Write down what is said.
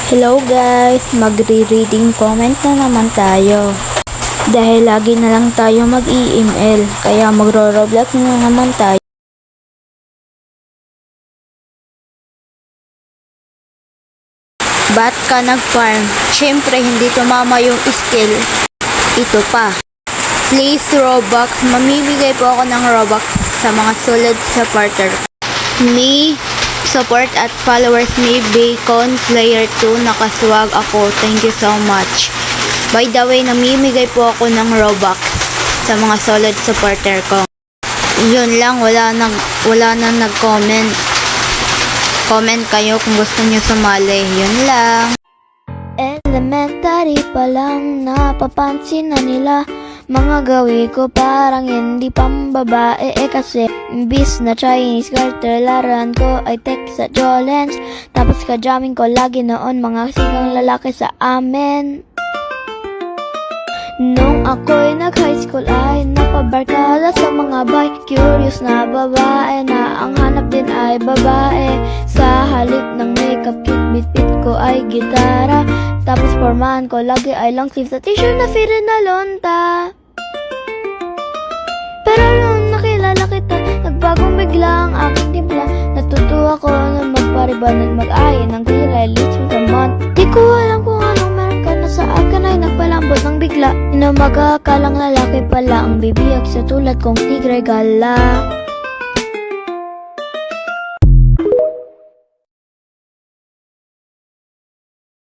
Hello guys, magre-reading comment na naman tayo. Dahil lagi na lang tayo mag-email, kaya magro-roblox na naman tayo. Ba't ka nag-farm? Siyempre hindi tumama yung skill. Ito pa. Please Robux, mamimigay po ako ng Robux sa mga solid supporter. Me, support at followers ni Bacon Player 2, nakaswag ako. Thank you so much. By the way, namimigay po ako ng Robux sa mga solid supporter ko. Yun lang, wala nang nag-comment. Comment kayo kung gusto nyo sumali. Yun lang. Elementary pa lang napapansin na nila mga gawi ko parang hindi pambabae kasi imbis na Chinese garter laruan ko ay tech sa Jolens. Tapos ka-jamming ko lagi noon mga sigang lalaki sa amin. Nung ako'y nag-high school ay napabarkada sa mga bay. Curious na babae na ang hanap din ay babae. Sa halip ng makeup kit, bit-bit ko ay gitara. Tapos formahan ko lagi ay long sleeves at t-shirt na fitted na lonta. Pero nung nakilala kita, nagbagong bigla ang aking timpla. Natutuwa ko na magpariban at mag-ayin ng kilay leads with a month. Di ko alam kung anong meron ka na sa akin ay nagpalambot ng bigla. Inamagakalang lalaki pala ang bibiyag sa tulad kong tigre gala.